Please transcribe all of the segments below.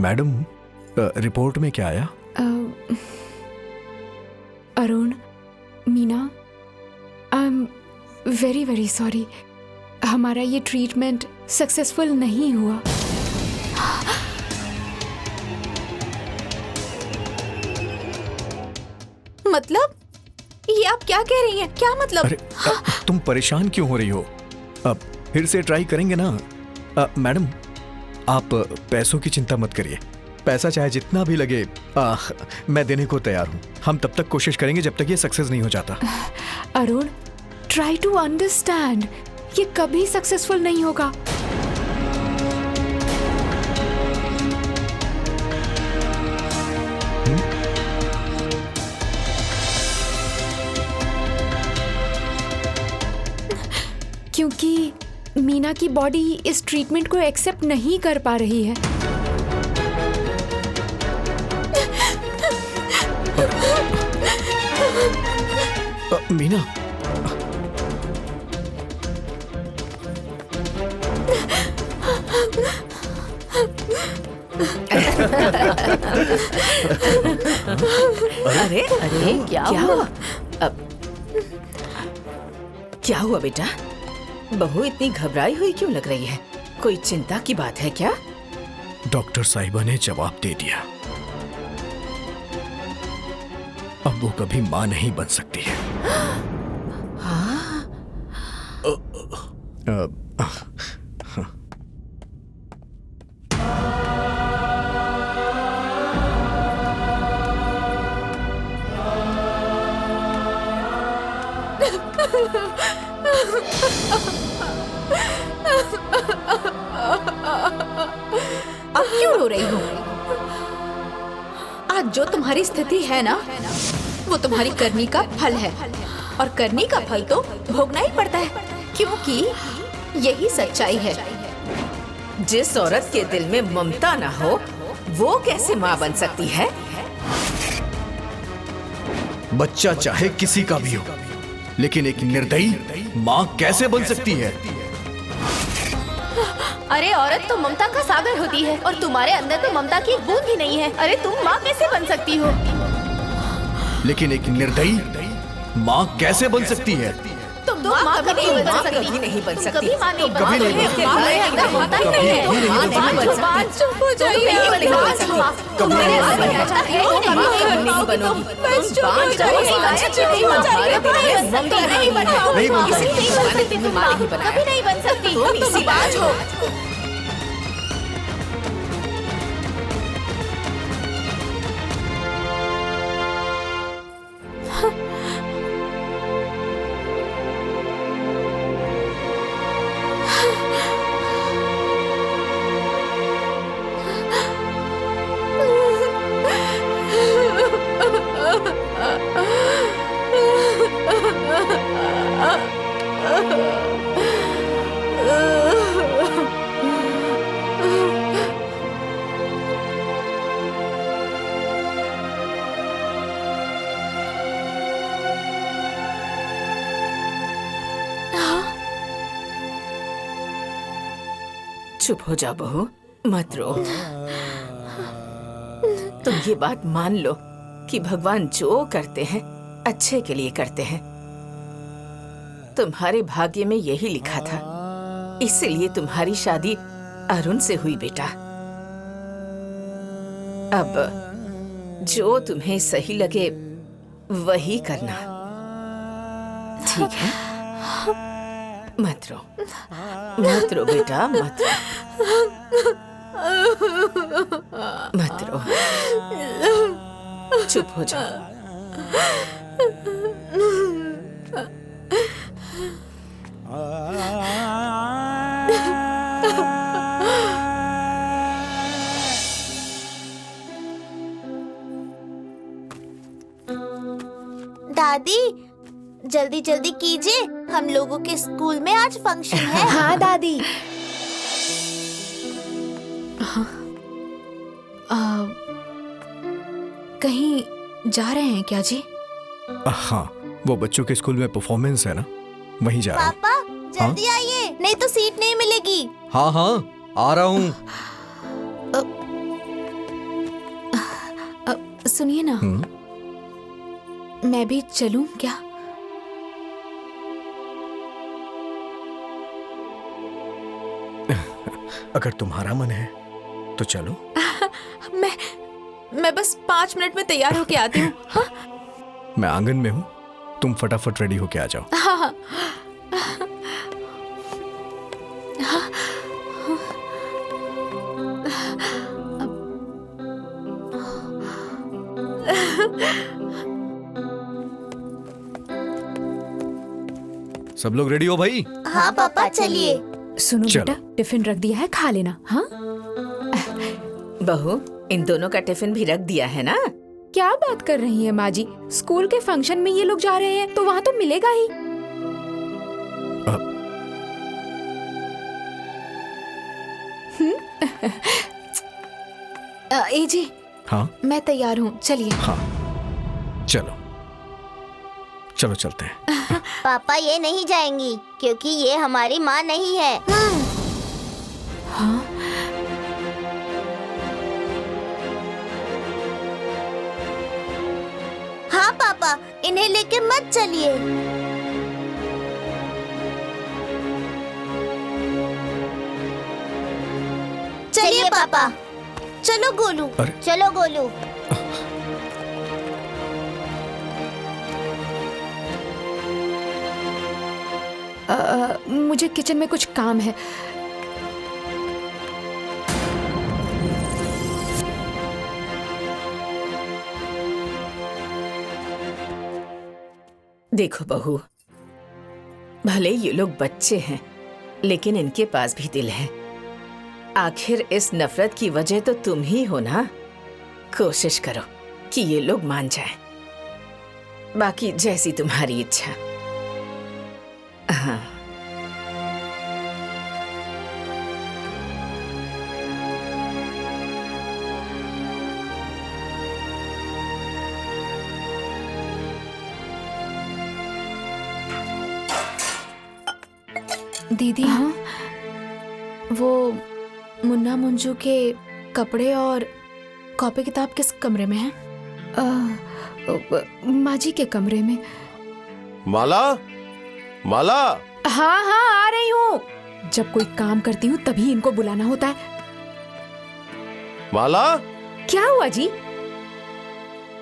Madam, report में क्या आया? Arun, Meena, I am very very sorry. हमारा ये ट्रीटमेंट सक्सेसफुल नहीं हुआ। मतलब ये आप क्या कह रही हैं? क्या मतलब? अरे तुम परेशान क्यों हो रही हो? अब फिर से ट्राई करेंगे ना। मैडम, आप पैसों की चिंता मत करिए। पैसा चाहे जितना भी लगे मैं देने को तैयार हूँ। हम तब तक कोशिश करेंगे जब तक ये सक्सेस नहीं हो जाता। अरुण, ट्राई टू अंडरस्टैंड, ये कभी सक्सेसफुल नहीं होगा। क्योंकि मीना की बॉडी इस ट्रीटमेंट को एक्सेप्ट नहीं कर पा रही है। मीना, अरे अरे क्या हुआ? क्या हुआ बेटा? बहू इतनी घबराई हुई क्यों लग रही है? कोई चिंता की बात है क्या? डॉक्टर साहिबा ने जवाब दे दिया। अब वो कभी मां नहीं बन सकती है। हाँ? अब क्यों रो रही हो? आज जो तुम्हारी स्थिति है ना, वो तुम्हारी करनी का फल है, और करनी का फल तो भोगना ही पड़ता है, क्योंकि यही सच्चाई है। जिस औरत के दिल में ममता ना हो, वो कैसे माँ बन सकती है? बच्चा चाहे किसी का भी हो, लेकिन एक निर्दयी माँ कैसे बन सकती है? अरे औरत तो ममता का सागर होती है, और तुम्हारे अंदर तो ममता की एक बूंद भी नहीं है। अरे तुम माँ कैसे बन सकती हो? लेकिन एक निर्दयी माँ कैसे बन सकती है? तुम माँ कभी नहीं बन सकती। कभी नहीं बन सकती। कभी माँ नहीं बन कभी नहीं सकती। बन तुम्हारे अंदर होता ही नहीं है। कभी नहीं बन सकती। चुप हो जाइए। तुम नहीं बन सकती। कभी नहीं बन कभी नहीं बनोगी। बस चुप हो जाइए। चुप हो जाइए। नहीं बन सकती। कभी नहीं बन सकती। तुम बाज हो। चुप हो जा बहू, मत रो। तुम ये बात मान लो कि भगवान जो करते हैं अच्छे के लिए करते हैं। तुम्हारे भाग्य में यही लिखा था, इसलिए तुम्हारी शादी अरुण से हुई बेटा। अब जो तुम्हें सही लगे वही करना, ठीक है? मत रो, मत रो बेटा, मत रो, मत रो, चुप हो जा। दादी, जल्दी जल्दी कीजिए, हम लोगों के स्कूल में आज फंक्शन है। हाँ दादी। कहीं जा रहे हैं क्या जी? हाँ, वो बच्चों के स्कूल में परफॉर्मेंस है ना, वहीं जा रहा हूँ। पापा जल्दी आइए, नहीं तो सीट नहीं मिलेगी। हाँ हाँ, आ रहा हूँ। सुनिए ना, मैं भी चलूं क्या? अगर तुम्हारा मन है तो चलो। मैं बस 5 मिनट में तैयार होके आती हूँ। हाँ? मैं आंगन में हूँ, तुम फटाफट रेडी होके आ जाओ। हाँ हाँ। सब लोग रेडी हो भाई? हाँ पापा चलिए। सुनो चलो। बेटा, टिफिन रख दिया है, खा लेना। हाँ, बहू इन दोनों का टिफिन भी रख दिया है ना? क्या बात कर रही है माँ जी? स्कूल के फंक्शन में ये लोग जा रहे हैं तो वहाँ तो मिलेगा ही। ए जी, हाँ मैं तैयार हूँ, चलिए। हाँ, चलो चलो चलते हैं। पापा ये नहीं जाएंगी क्योंकि ये हमारी माँ नहीं है। हाँ, हाँ पापा, इन्हें लेके मत चलिए। चलिए पापा। चलो गोलू। अरे। चलो गोलू। मुझे किचन में कुछ काम है। देखो बहू, भले ये लोग बच्चे हैं लेकिन इनके पास भी दिल है। आखिर इस नफरत की वजह तो तुम ही हो ना। कोशिश करो कि ये लोग मान जाएं। बाकी जैसी तुम्हारी इच्छा। हाँ। दीदी, हाँ? वो मुन्ना मुंजू के कपड़े और कॉपी किताब किस कमरे में है? माँ जी के कमरे में। माला, माला। हाँ हाँ, आ रही हूँ। जब कोई काम करती हूँ तभी इनको बुलाना होता है। माला। क्या हुआ जी?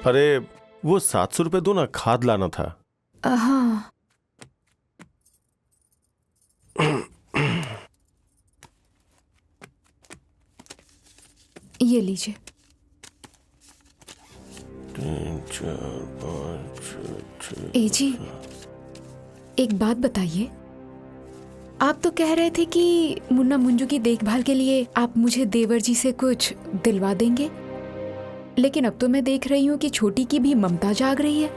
अरे वो 700 रुपए दो ना, खाद लाना था। हाँ। ये लीजिए। 3 4 5 6। ए जी, एक बात बताइए। आप तो कह रहे थे कि मुन्ना मुंजू की देखभाल के लिए आप मुझे देवर जी से कुछ दिलवा देंगे, लेकिन अब तो मैं देख रही हूँ कि छोटी की भी ममता जाग रही है।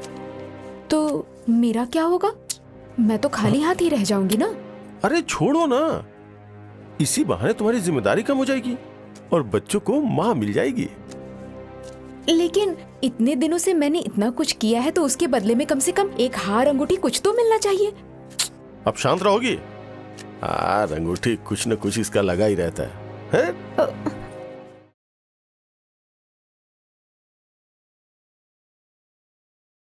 तो मेरा क्या होगा? मैं तो खाली हाथ ही रह जाऊंगी ना। अरे छोड़ो ना, इसी बहाने तुम्हारी जिम्मेदारी कम हो जाएगी और बच्चों को माँ मिल जाएगी। लेकिन इतने दिनों से मैंने इतना कुछ किया है तो उसके बदले में कम से कम एक हार अंगूठी कुछ तो मिलना चाहिए। अब शांत रहोगी? हार अंगूठी कुछ न कुछ इसका लगा ही रहता है?